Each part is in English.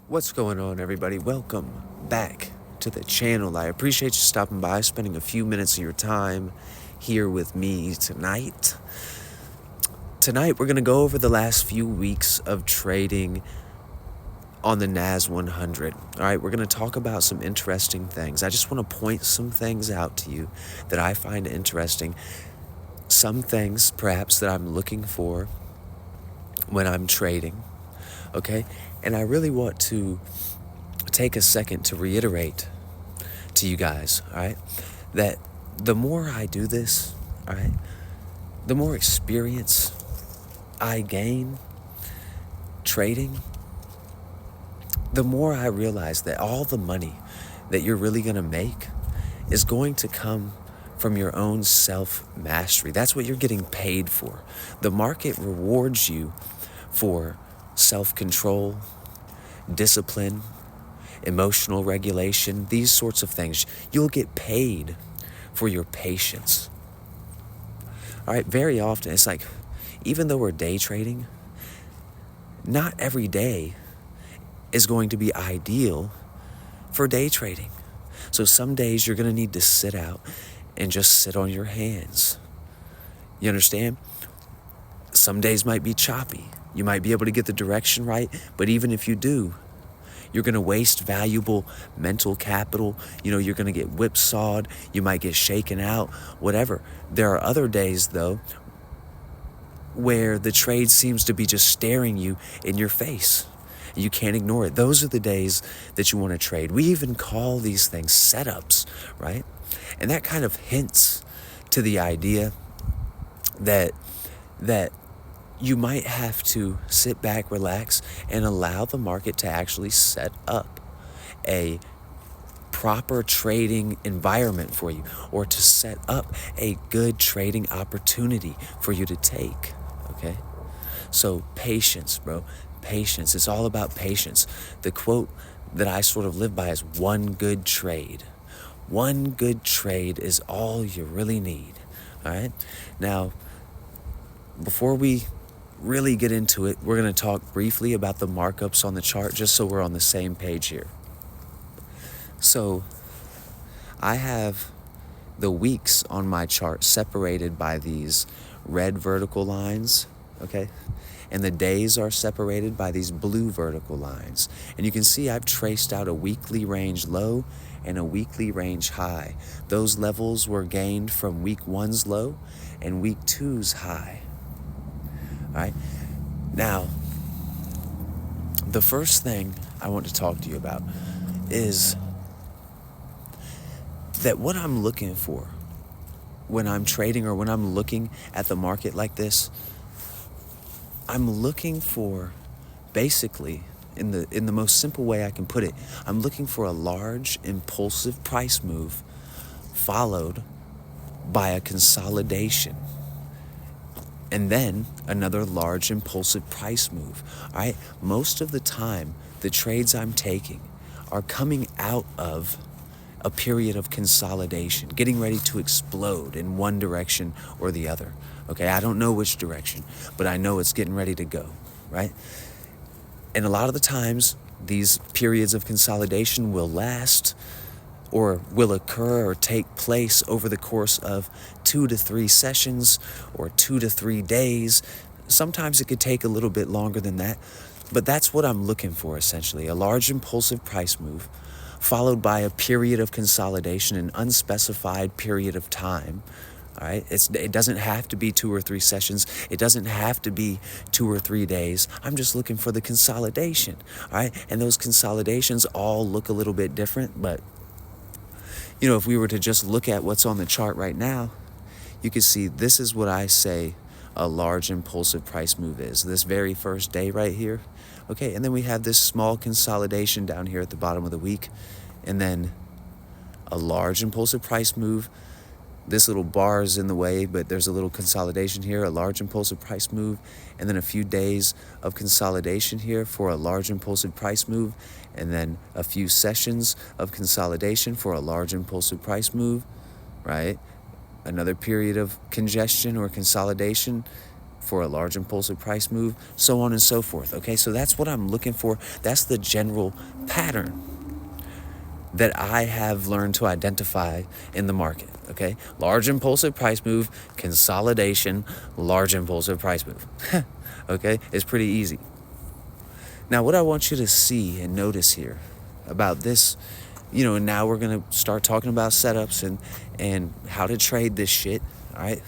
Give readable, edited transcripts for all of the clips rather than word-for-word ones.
What's going on, everybody? Welcome back to the channel. I appreciate you stopping by, spending a few minutes of your time here with me tonight. Tonight, we're going to go over the last few weeks of trading on the NAS 100. All right, we're going to talk about some interesting things. I just want to point some things out to you that I find interesting. Some things, perhaps, that I'm looking for when I'm trading. Okay, and I really want to take a second to reiterate to you guys, all right, that the more I do this, all right, the more experience I gain trading, the more I realize that all the money that you're really going to make is going to come from your own self-mastery. That's what you're getting paid for. The market rewards you for self-control, discipline, emotional regulation, these sorts of things. You'll get paid for your patience. All right, very often, it's like, even though we're day trading, not every day is going to be ideal for day trading. So some days you're going to need to sit out and just sit on your hands. You understand? Some days might be choppy. You might be able to get the direction right, but even if you do, you're going to waste valuable mental capital. You're going to get whipsawed. You might get shaken out, whatever. There are other days, though, where the trade seems to be just staring you in your face. You can't ignore it. Those are the days that you want to trade. We even call these things setups, right? And that kind of hints to the idea that you might have to sit back, relax, and allow the market to actually set up a proper trading environment for you, or to set up a good trading opportunity for you to take, okay? So patience, bro. Patience. It's all about patience. The quote that I sort of live by is one good trade. One good trade is all you really need, all right? Now, before we really get into it, we're going to talk briefly about the markups on the chart, just so we're on the same page here. So I have the weeks on my chart separated by these red vertical lines, okay? And the days are separated by these blue vertical lines. And you can see I've traced out a weekly range low and a weekly range high. Those levels were gained from week one's low and week two's high. All right. Now, the first thing I want to talk to you about is that what I'm looking for when I'm trading, or when I'm looking at the market like this, I'm looking for, basically, in the most simple way I can put it, I'm looking for a large impulsive price move followed by a consolidation, and then another large impulsive price move. All right, most of the time, the trades I'm taking are coming out of a period of consolidation, getting ready to explode in one direction or the other. Okay, I don't know which direction, but I know it's getting ready to go, right? And a lot of the times, these periods of consolidation will last, or will occur or take place over the course of 2 to 3 sessions or 2 to 3 days. Sometimes it could take a little bit longer than that, but that's what I'm looking for, essentially. A large impulsive price move followed by a period of consolidation, an unspecified period of time. All right, it doesn't have to be 2 or 3 sessions. It doesn't have to be 2 or 3 days. I'm just looking for the consolidation. All right, and those consolidations all look a little bit different, but if we were to just look at what's on the chart right now, you can see this is what I say a large impulsive price move is. This very first day right here. Okay, and then we have this small consolidation down here at the bottom of the week, and then a large impulsive price move. This little bar is in the way, but there's a little consolidation here, a large impulsive price move, and then a few days of consolidation here for a large impulsive price move, and then a few sessions of consolidation for a large impulsive price move, right? Another period of congestion or consolidation for a large impulsive price move, so on and so forth. Okay, so that's what I'm looking for. That's the general pattern that I have learned to identify in the market. Okay, large impulsive price move, consolidation, large impulsive price move. Okay, it's pretty easy. Now, what I want you to see and notice here about this, and now we're gonna start talking about setups and how to trade this shit. All right.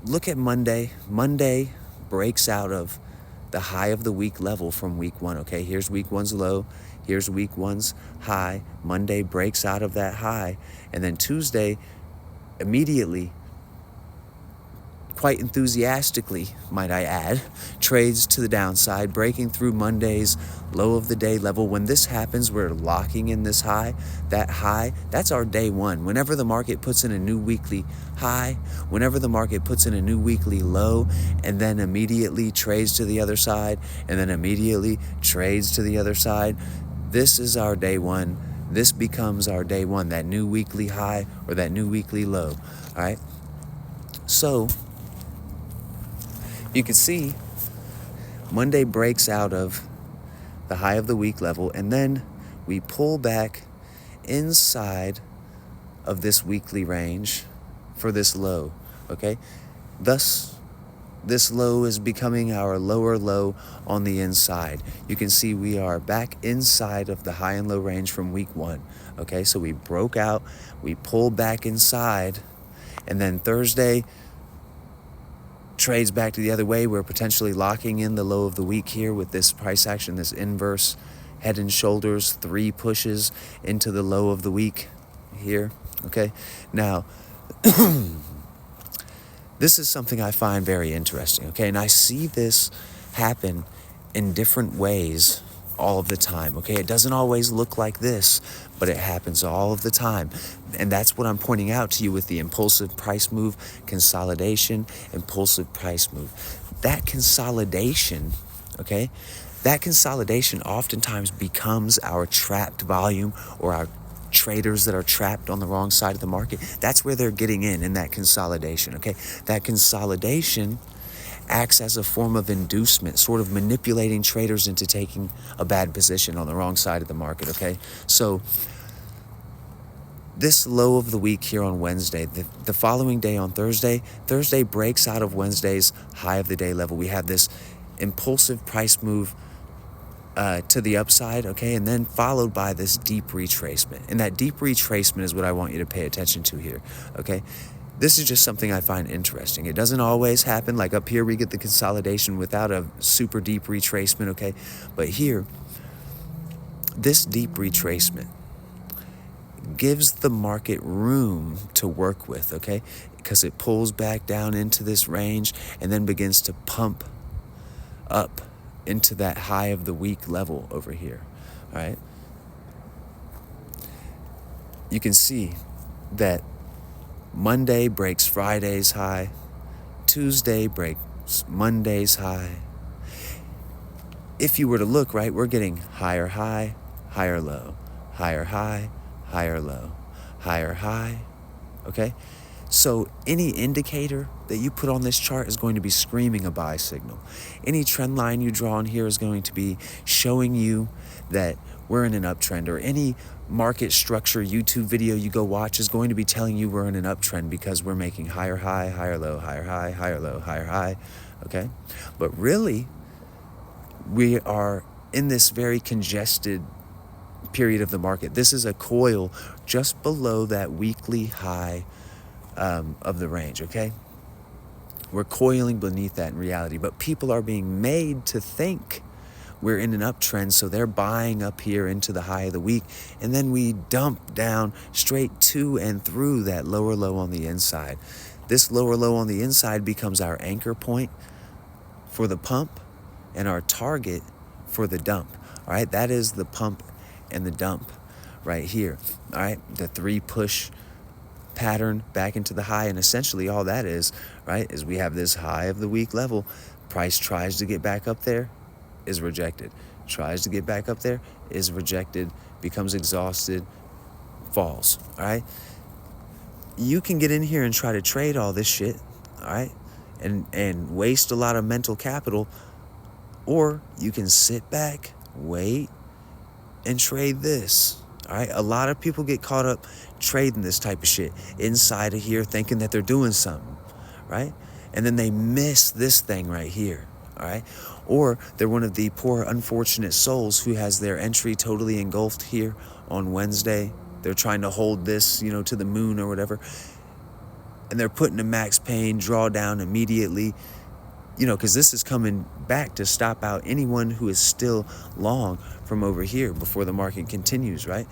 Look at Monday. Monday breaks out of the high of the week level from week one. Okay, here's week one's low. Here's week one's high. Monday breaks out of that high. And then Tuesday, immediately, quite enthusiastically, might I add, trades to the downside, breaking through Monday's low of the day level. When this happens, we're locking in this high. That high, that's our day one. Whenever the market puts in a new weekly high, whenever the market puts in a new weekly low, and then immediately trades to the other side, and then immediately trades to the other side, this is our day one. This becomes our day one, that new weekly high or that new weekly low. All right. So you can see Monday breaks out of the high of the week level, and then we pull back inside of this weekly range for this low. Okay. Thus, this low is becoming our lower low on the inside. You can see we are back inside of the high and low range from week one. Okay, so we broke out, we pulled back inside, and then Thursday trades back to the other way. We're potentially locking in the low of the week here with this price action, this inverse head and shoulders, 3 pushes into the low of the week here. Okay, now this is something I find very interesting, okay? And I see this happen in different ways all of the time, okay? It doesn't always look like this, but it happens all of the time. And that's what I'm pointing out to you with the impulsive price move, consolidation, impulsive price move. That consolidation, okay? That consolidation oftentimes becomes our trapped volume or our traders that are trapped on the wrong side of the market. That's where they're getting in that consolidation, okay? That consolidation acts as a form of inducement, sort of manipulating traders into taking a bad position on the wrong side of the market, okay? So this low of the week here on Wednesday, the following day on Thursday breaks out of Wednesday's high of the day level. We have this impulsive price move to the upside, okay, and then followed by this deep retracement. And that deep retracement is what I want you to pay attention to here, okay? This is just something I find interesting. It doesn't always happen. Like up here, we get the consolidation without a super deep retracement, okay? But here, this deep retracement gives the market room to work with, okay? Because it pulls back down into this range and then begins to pump up into that high of the week level over here, all right? You can see that Monday breaks Friday's high, Tuesday breaks Monday's high. If you were to look, right, we're getting higher high, higher low, higher high, higher low, higher high, okay? So any indicator that you put on this chart is going to be screaming a buy signal. Any trend line you draw on here is going to be showing you that we're in an uptrend, or any market structure YouTube video you go watch is going to be telling you we're in an uptrend because we're making higher high, higher low, higher high, higher low, higher high, okay? But really, we are in this very congested period of the market. This is a coil just below that weekly high of the range, okay? We're coiling beneath that in reality, but people are being made to think we're in an uptrend, so they're buying up here into the high of the week, and then we dump down straight to and through that lower low on the inside. This lower low on the inside becomes our anchor point for the pump and our target for the dump, all right? That is the pump and the dump right here, all right? The 3 push pattern back into the high, and essentially all that is, right, is we have this high of the week level. Price tries to get back up there, is rejected. Tries to get back up there, is rejected, becomes exhausted, falls, all right? You can get in here and try to trade all this shit, all right? and waste a lot of mental capital, or you can sit back, wait, and trade this. All right, a lot of people get caught up trading this type of shit inside of here, thinking that they're doing something, right? And then they miss this thing right here. All right, or they're one of the poor unfortunate souls who has their entry totally engulfed here on Wednesday. They're trying to hold this, to the moon or whatever, and they're putting a max pain drawdown immediately, because this is coming back to stop out anyone who is still long from over here before the market continues, right?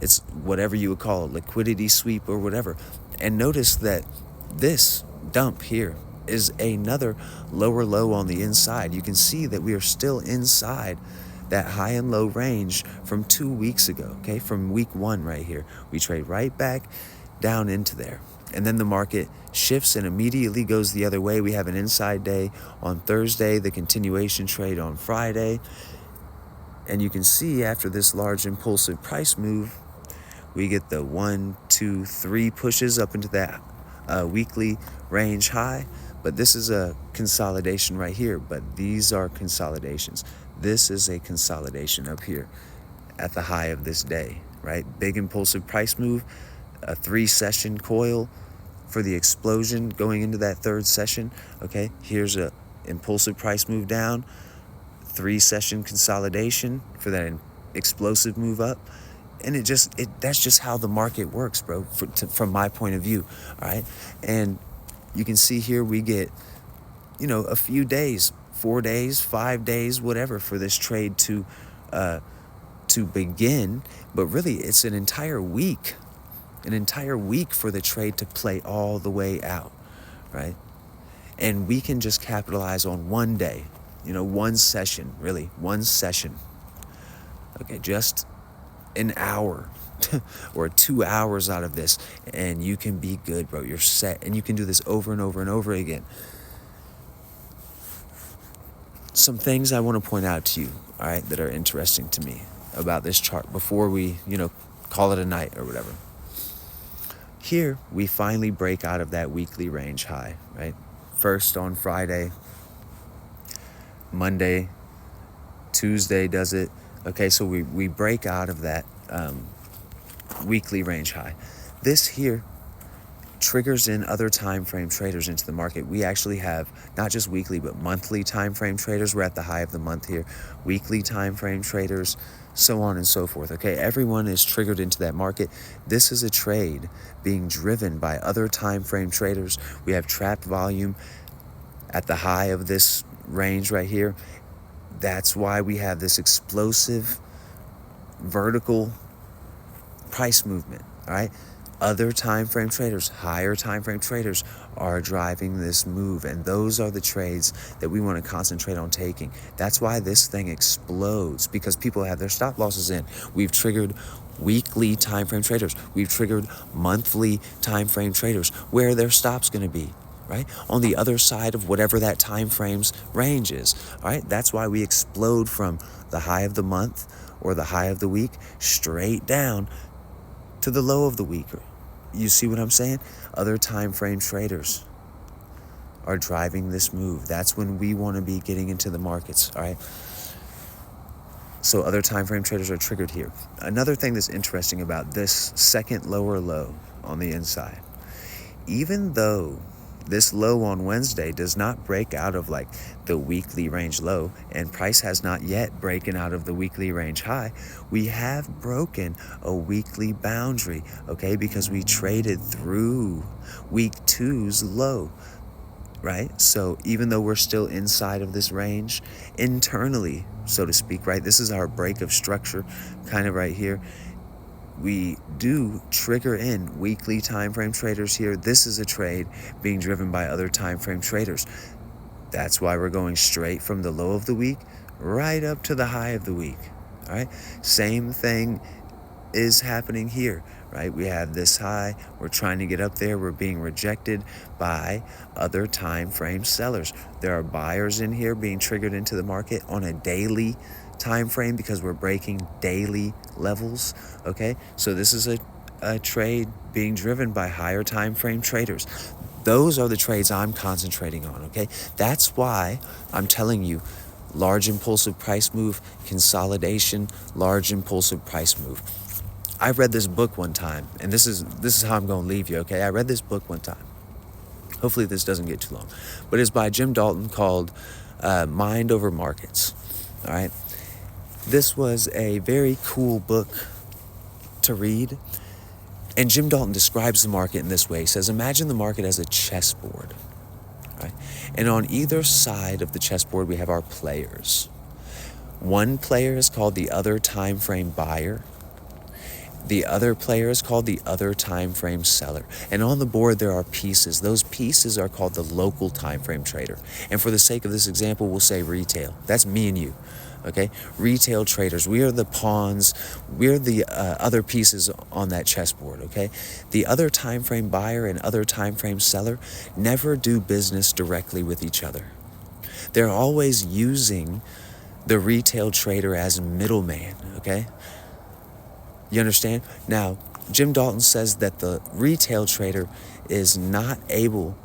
It's whatever you would call a liquidity sweep or whatever. And notice that this dump here is another lower low on the inside. You can see that we are still inside that high and low range from 2 weeks ago, okay? From week 1 right here. We trade right back down into there. And then the market shifts and immediately goes the other way. We have an inside day on Thursday, the continuation trade on Friday. And you can see after this large impulsive price move, we get the 1, 2, 3 pushes up into that weekly range high. But this is a consolidation right here. But these are consolidations. This is a consolidation up here at the high of this day, right? Big impulsive price move, a 3-session coil for the explosion going into that 3rd session. Okay, here's a impulsive price move down, 3-session consolidation for that explosive move up. And that's just how the market works, bro, from my point of view. All right, and you can see here we get a few days, 4 days, 5 days, whatever, for this trade to begin. But really it's an entire week for the trade to play all the way out, right? And we can just capitalize on one day, one session, really, one session. Okay, just an hour or 2 hours out of this, and you can be good, bro. You're set, and you can do this over and over and over again. Some things I want to point out to you, all right, that are interesting to me about this chart before we, call it a night or whatever. Here, we finally break out of that weekly range high, right? First on Friday, Monday, Tuesday does it. Okay, so we break out of that weekly range high. This here triggers in other time frame traders into the market. We actually have not just weekly but monthly time frame traders. We're at the high of the month here. Weekly time frame traders, so on and so forth. Okay, everyone is triggered into that market. This is a trade being driven by other time frame traders. We have trapped volume at the high of this range right here. That's why we have this explosive vertical price movement. All right, other time frame traders, higher time frame traders are driving this move, and those are the trades that we want to concentrate on taking. That's why this thing explodes, because people have their stop losses in. We've triggered weekly time frame traders. We've triggered monthly time frame traders. Where are their stops going to be? Right? On the other side of whatever that time frame's range is. All right? That's why we explode from the high of the month or the high of the week straight down to the low of the week. You see what I'm saying? Other time frame traders are driving this move. That's when we want to be getting into the markets, all right? So other time frame traders are triggered here. Another thing that's interesting about this second lower low on the inside, even though this low on Wednesday does not break out of like the weekly range low, and price has not yet broken out of the weekly range high, we have broken a weekly boundary, okay? Because we traded through week 2's low, right? So even though we're still inside of this range internally, so to speak, right? This is our break of structure kind of right here. We do trigger in weekly time frame traders here. This is a trade being driven by other time frame traders. That's why we're going straight from the low of the week right up to the high of the week. All right. Same thing is happening here, right? We have this high. We're trying to get up there. We're being rejected by other time frame sellers. There are buyers in here being triggered into the market on a daily time frame because we're breaking daily levels. Okay, so this is a trade being driven by higher time frame traders. Those are the trades I'm concentrating on, okay? That's why I'm telling you, large impulsive price move, consolidation, large impulsive price move. I read this book one time, and this is how I'm going to leave you, okay? I read this book one time. Hopefully this doesn't get too long. But it's by Jim Dalton called Mind Over Markets, all right? This was a very cool book to read. And Jim Dalton describes the market in this way. He says, imagine the market as a chessboard, right? And on either side of the chessboard, we have our players. One player is called the other time frame buyer. The other player is called the other time frame seller. And on the board, there are pieces. Those pieces are called the local time frame trader. And for the sake of this example, we'll say retail. That's me and you. Okay, retail traders. We are the pawns. We're the other pieces on that chessboard. Okay, the other time frame buyer and other time frame seller never do business directly with each other. They're always using the retail trader as a middleman. Okay, you understand? Now, Jim Dalton says that the retail trader is not able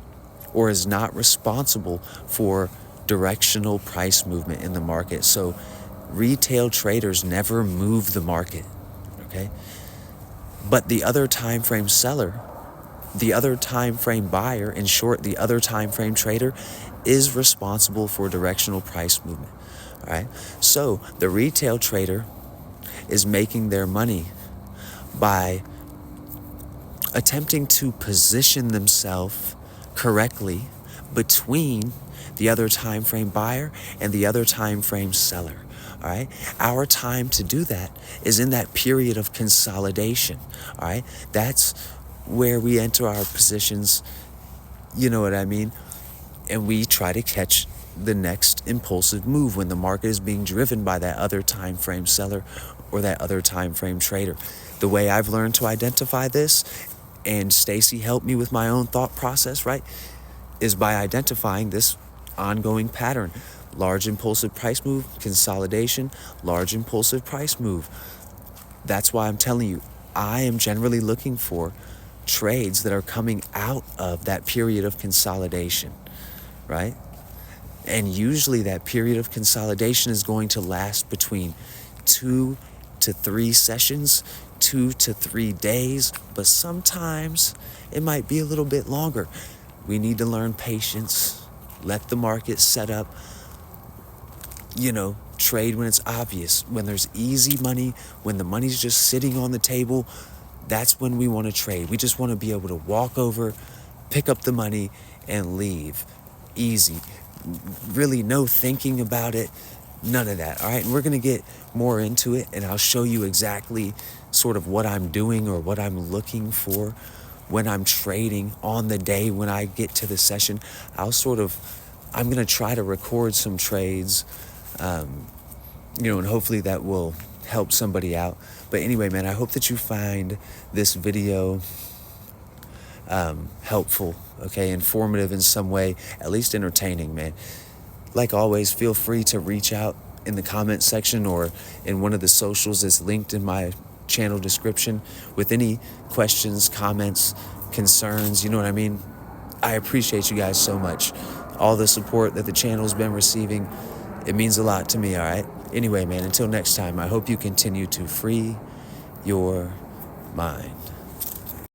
or is not responsible for directional price movement in the market. So retail traders never move the market, okay? But the other time frame seller, the other time frame buyer, in short, the other time frame trader is responsible for directional price movement, all right? So the retail trader is making their money by attempting to position themselves correctly between the other time frame buyer and the other time frame seller. All right. Our time to do that is in that period of consolidation. All right. That's where we enter our positions. You know what I mean? And we try to catch the next impulsive move when the market is being driven by that other time frame seller or that other time frame trader. The way I've learned to identify this, and Stacy helped me with my own thought process, right, is by identifying this ongoing pattern. Large impulsive price move, consolidation, large impulsive price move. That's why I'm telling you, I am generally looking for trades that are coming out of that period of consolidation, right? And usually that period of consolidation is going to last between 2 to 3 sessions, 2 to 3 days, but sometimes it might be a little bit longer. We need to learn patience, let the market set up, trade when it's obvious, when there's easy money, when the money's just sitting on the table. That's when we want to trade. We just want to be able to walk over, pick up the money, and leave. Easy. Really no thinking about it. None of that. All right. And we're going to get more into it, and I'll show you exactly sort of what I'm doing or what I'm looking for when I'm trading on the day when I get to the session. I'm going to try to record some trades, and hopefully that will help somebody out. But anyway, man, I hope that you find this video helpful, okay, informative in some way, at least entertaining, man. Like always, feel free to reach out in the comment section or in one of the socials that's linked in my channel description with any questions, comments, concerns, you know what I mean? I appreciate you guys so much. All the support that the channel's been receiving, it means a lot to me, all right? Anyway, man, until next time, I hope you continue to free your mind.